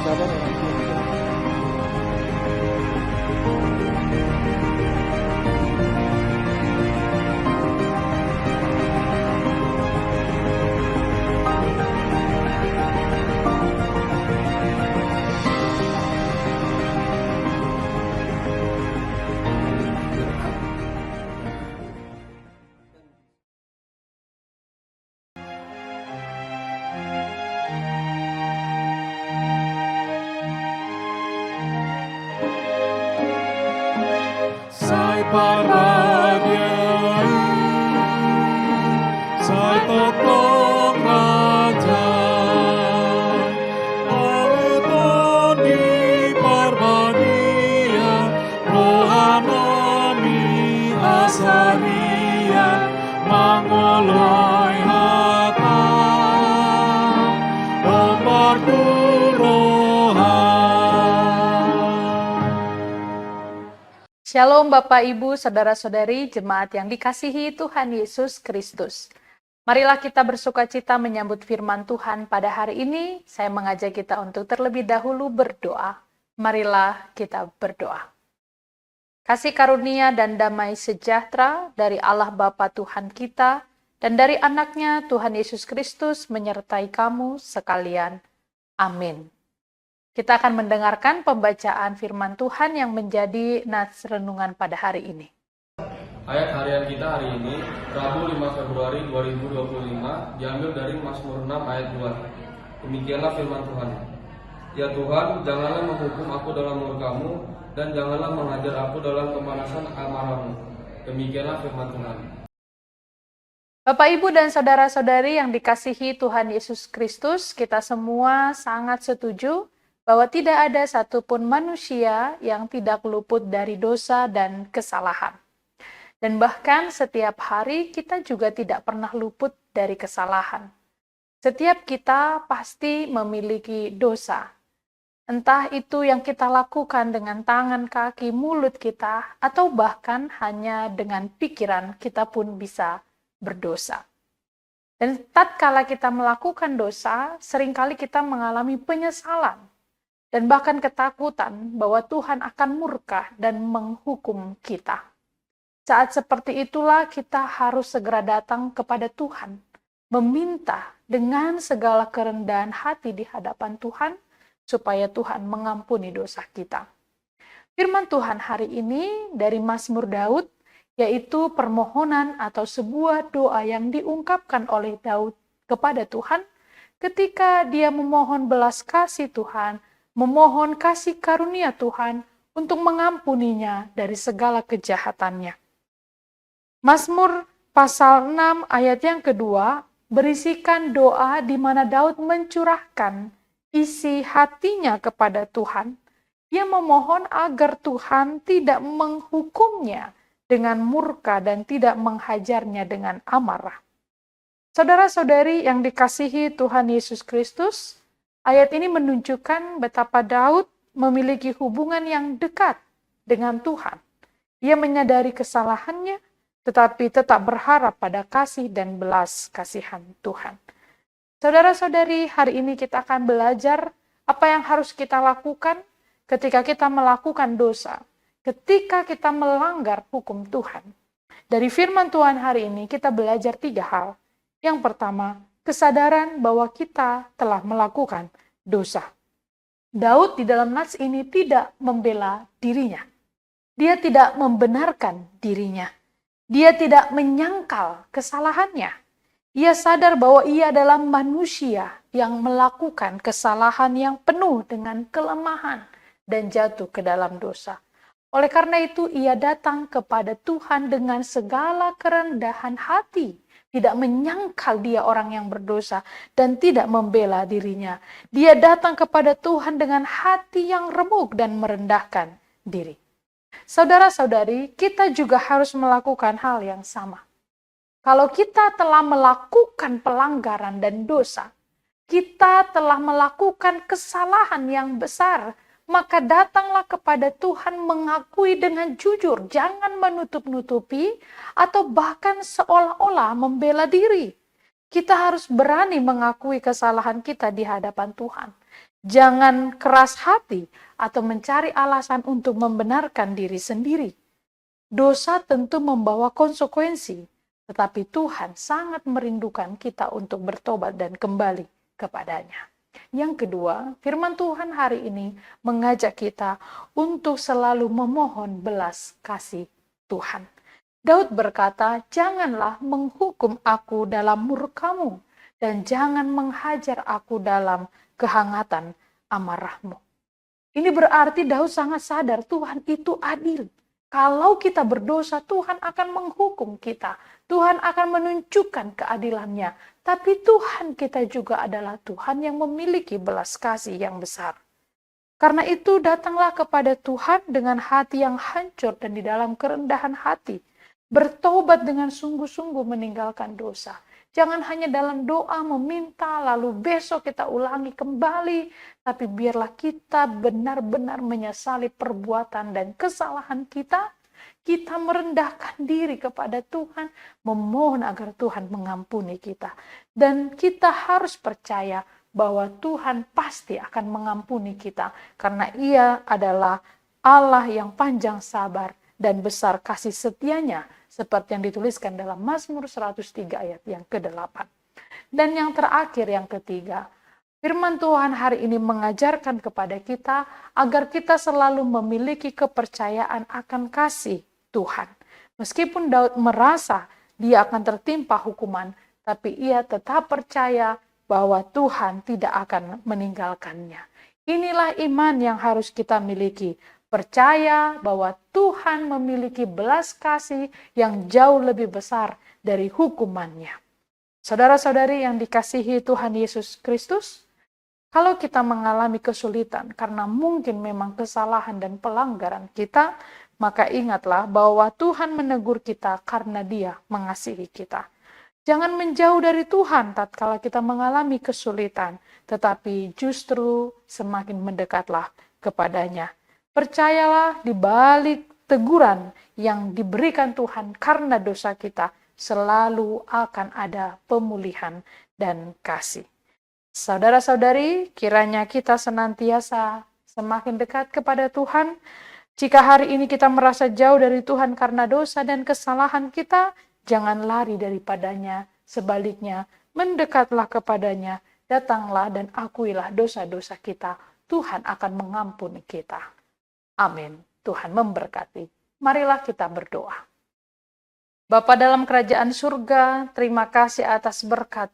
bersabar dan nanti yang menjadi. Sai Parvadiyai, Sai Tokoh Kerajaan, Aleton di Parvadiya, Rohanami Asaria, Mangolai Hata, Ombarku Shalom Bapak Ibu, Saudara-saudari, jemaat yang dikasihi Tuhan Yesus Kristus. Marilah kita bersukacita menyambut firman Tuhan pada hari ini. Saya mengajak kita untuk terlebih dahulu berdoa. Marilah kita berdoa. Kasih karunia dan damai sejahtera dari Allah Bapa Tuhan kita dan dari anaknya Tuhan Yesus Kristus menyertai kamu sekalian. Amin. Kita akan mendengarkan pembacaan firman Tuhan yang menjadi nats renungan pada hari ini. Ayat harian kita hari ini, Rabu 5 Februari 2025, diambil dari Mazmur 6 ayat 2. Demikianlah firman Tuhan. Ya Tuhan, janganlah menghukum aku dalam murka-Mu, dan janganlah mengajar aku dalam kepanasan amarah-Mu. Demikianlah firman Tuhan. Bapak, Ibu, dan saudara-saudari yang dikasihi Tuhan Yesus Kristus, kita semua sangat setuju bahwa tidak ada satupun manusia yang tidak luput dari dosa dan kesalahan. Dan bahkan setiap hari kita juga tidak pernah luput dari kesalahan. Setiap kita pasti memiliki dosa. Entah itu yang kita lakukan dengan tangan, kaki, mulut kita, atau bahkan hanya dengan pikiran kita pun bisa berdosa. Dan tatkala kita melakukan dosa, seringkali kita mengalami penyesalan dan bahkan ketakutan bahwa Tuhan akan murka dan menghukum kita. Saat seperti itulah kita harus segera datang kepada Tuhan, meminta dengan segala kerendahan hati di hadapan Tuhan, supaya Tuhan mengampuni dosa kita. Firman Tuhan hari ini dari Mazmur Daud, yaitu permohonan atau sebuah doa yang diungkapkan oleh Daud kepada Tuhan, ketika dia memohon belas kasih Tuhan, memohon kasih karunia Tuhan untuk mengampuninya dari segala kejahatannya. Mazmur pasal 6 ayat yang kedua berisikan doa di mana Daud mencurahkan isi hatinya kepada Tuhan. Dia memohon agar Tuhan tidak menghukumnya dengan murka dan tidak menghajarnya dengan amarah. Saudara-saudari yang dikasihi Tuhan Yesus Kristus, ayat ini menunjukkan betapa Daud memiliki hubungan yang dekat dengan Tuhan. Ia menyadari kesalahannya, tetapi tetap berharap pada kasih dan belas kasihan Tuhan. Saudara-saudari, hari ini kita akan belajar apa yang harus kita lakukan ketika kita melakukan dosa, ketika kita melanggar hukum Tuhan. Dari firman Tuhan hari ini kita belajar 3 hal. Yang pertama, kesadaran bahwa kita telah melakukan dosa. Daud di dalam nats ini tidak membela dirinya. Dia tidak membenarkan dirinya. Dia tidak menyangkal kesalahannya. Ia sadar bahwa ia adalah manusia yang melakukan kesalahan yang penuh dengan kelemahan dan jatuh ke dalam dosa. Oleh karena itu, ia datang kepada Tuhan dengan segala kerendahan hati, tidak menyangkal dia orang yang berdosa dan tidak membela dirinya. Dia datang kepada Tuhan dengan hati yang remuk dan merendahkan diri. Saudara-saudari, kita juga harus melakukan hal yang sama. Kalau kita telah melakukan pelanggaran dan dosa, kita telah melakukan kesalahan yang besar, maka datanglah kepada Tuhan mengakui dengan jujur, jangan menutup-nutupi atau bahkan seolah-olah membela diri. Kita harus berani mengakui kesalahan kita di hadapan Tuhan. Jangan keras hati atau mencari alasan untuk membenarkan diri sendiri. Dosa tentu membawa konsekuensi, tetapi Tuhan sangat merindukan kita untuk bertobat dan kembali kepadanya. Yang kedua, firman Tuhan hari ini mengajak kita untuk selalu memohon belas kasih Tuhan. Daud berkata, "Janganlah menghukum aku dalam murkamu, dan jangan menghajar aku dalam kehangatan amarahmu." Ini berarti Daud sangat sadar Tuhan itu adil. Kalau kita berdosa, Tuhan akan menghukum kita. Tuhan akan menunjukkan keadilannya. Tapi Tuhan kita juga adalah Tuhan yang memiliki belas kasih yang besar. Karena itu datanglah kepada Tuhan dengan hati yang hancur dan di dalam kerendahan hati. Bertobat dengan sungguh-sungguh meninggalkan dosa. Jangan hanya dalam doa meminta, lalu besok kita ulangi kembali. Tapi biarlah kita benar-benar menyesali perbuatan dan kesalahan kita. Kita merendahkan diri kepada Tuhan, memohon agar Tuhan mengampuni kita. Dan kita harus percaya bahwa Tuhan pasti akan mengampuni kita. Karena Ia adalah Allah yang panjang sabar dan besar kasih setianya. Seperti yang dituliskan dalam Mazmur 103 ayat yang ke-8. Dan yang terakhir, yang ketiga, firman Tuhan hari ini mengajarkan kepada kita agar kita selalu memiliki kepercayaan akan kasih Tuhan. Meskipun Daud merasa dia akan tertimpa hukuman, tapi ia tetap percaya bahwa Tuhan tidak akan meninggalkannya. Inilah iman yang harus kita miliki. Percaya bahwa Tuhan memiliki belas kasih yang jauh lebih besar dari hukumannya. Saudara-saudari yang dikasihi Tuhan Yesus Kristus, kalau kita mengalami kesulitan karena mungkin memang kesalahan dan pelanggaran kita, maka ingatlah bahwa Tuhan menegur kita karena Dia mengasihi kita. Jangan menjauh dari Tuhan tatkala kita mengalami kesulitan, tetapi justru semakin mendekatlah kepadanya. Percayalah di balik teguran yang diberikan Tuhan karena dosa kita, selalu akan ada pemulihan dan kasih. Saudara-saudari, kiranya kita senantiasa semakin dekat kepada Tuhan. Jika hari ini kita merasa jauh dari Tuhan karena dosa dan kesalahan kita, jangan lari daripadanya. Sebaliknya, mendekatlah kepadanya, datanglah dan akuilah dosa-dosa kita. Tuhan akan mengampuni kita. Amin. Tuhan memberkati. Marilah kita berdoa. Bapa dalam kerajaan surga, terima kasih atas berkat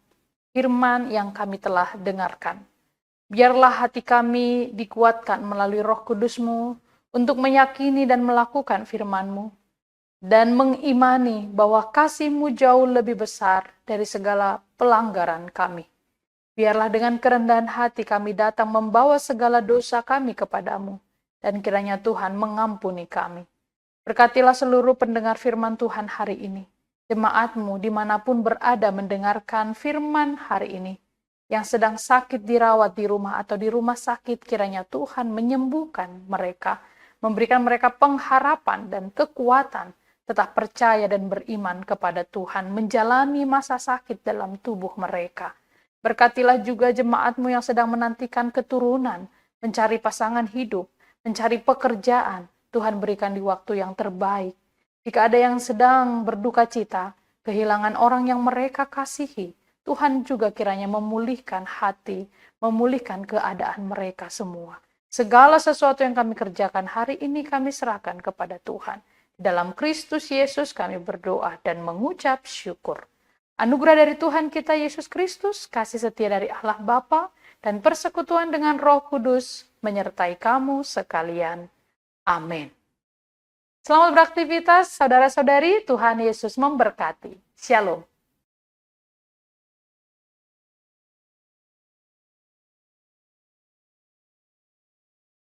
firman yang kami telah dengarkan. Biarlah hati kami dikuatkan melalui Roh Kudus-Mu untuk meyakini dan melakukan firman-Mu, dan mengimani bahwa kasih-Mu jauh lebih besar dari segala pelanggaran kami. Biarlah dengan kerendahan hati kami datang membawa segala dosa kami kepadamu, dan kiranya Tuhan mengampuni kami. Berkatilah seluruh pendengar firman Tuhan hari ini. Jemaat-Mu dimanapun berada mendengarkan firman hari ini. Yang sedang sakit dirawat di rumah atau di rumah sakit, kiranya Tuhan menyembuhkan mereka. Memberikan mereka pengharapan dan kekuatan. Tetap percaya dan beriman kepada Tuhan. Menjalani masa sakit dalam tubuh mereka. Berkatilah juga jemaat-Mu yang sedang menantikan keturunan. Mencari pasangan hidup. Mencari pekerjaan, Tuhan berikan di waktu yang terbaik. Jika ada yang sedang berduka cita, kehilangan orang yang mereka kasihi, Tuhan juga kiranya memulihkan hati, memulihkan keadaan mereka semua. Segala sesuatu yang kami kerjakan hari ini kami serahkan kepada Tuhan. Dalam Kristus Yesus kami berdoa dan mengucap syukur. Anugerah dari Tuhan kita Yesus Kristus, kasih setia dari Allah Bapa, dan persekutuan dengan Roh Kudus menyertai kamu sekalian. Amin. Selamat beraktivitas, saudara-saudari. Tuhan Yesus memberkati. Shalom.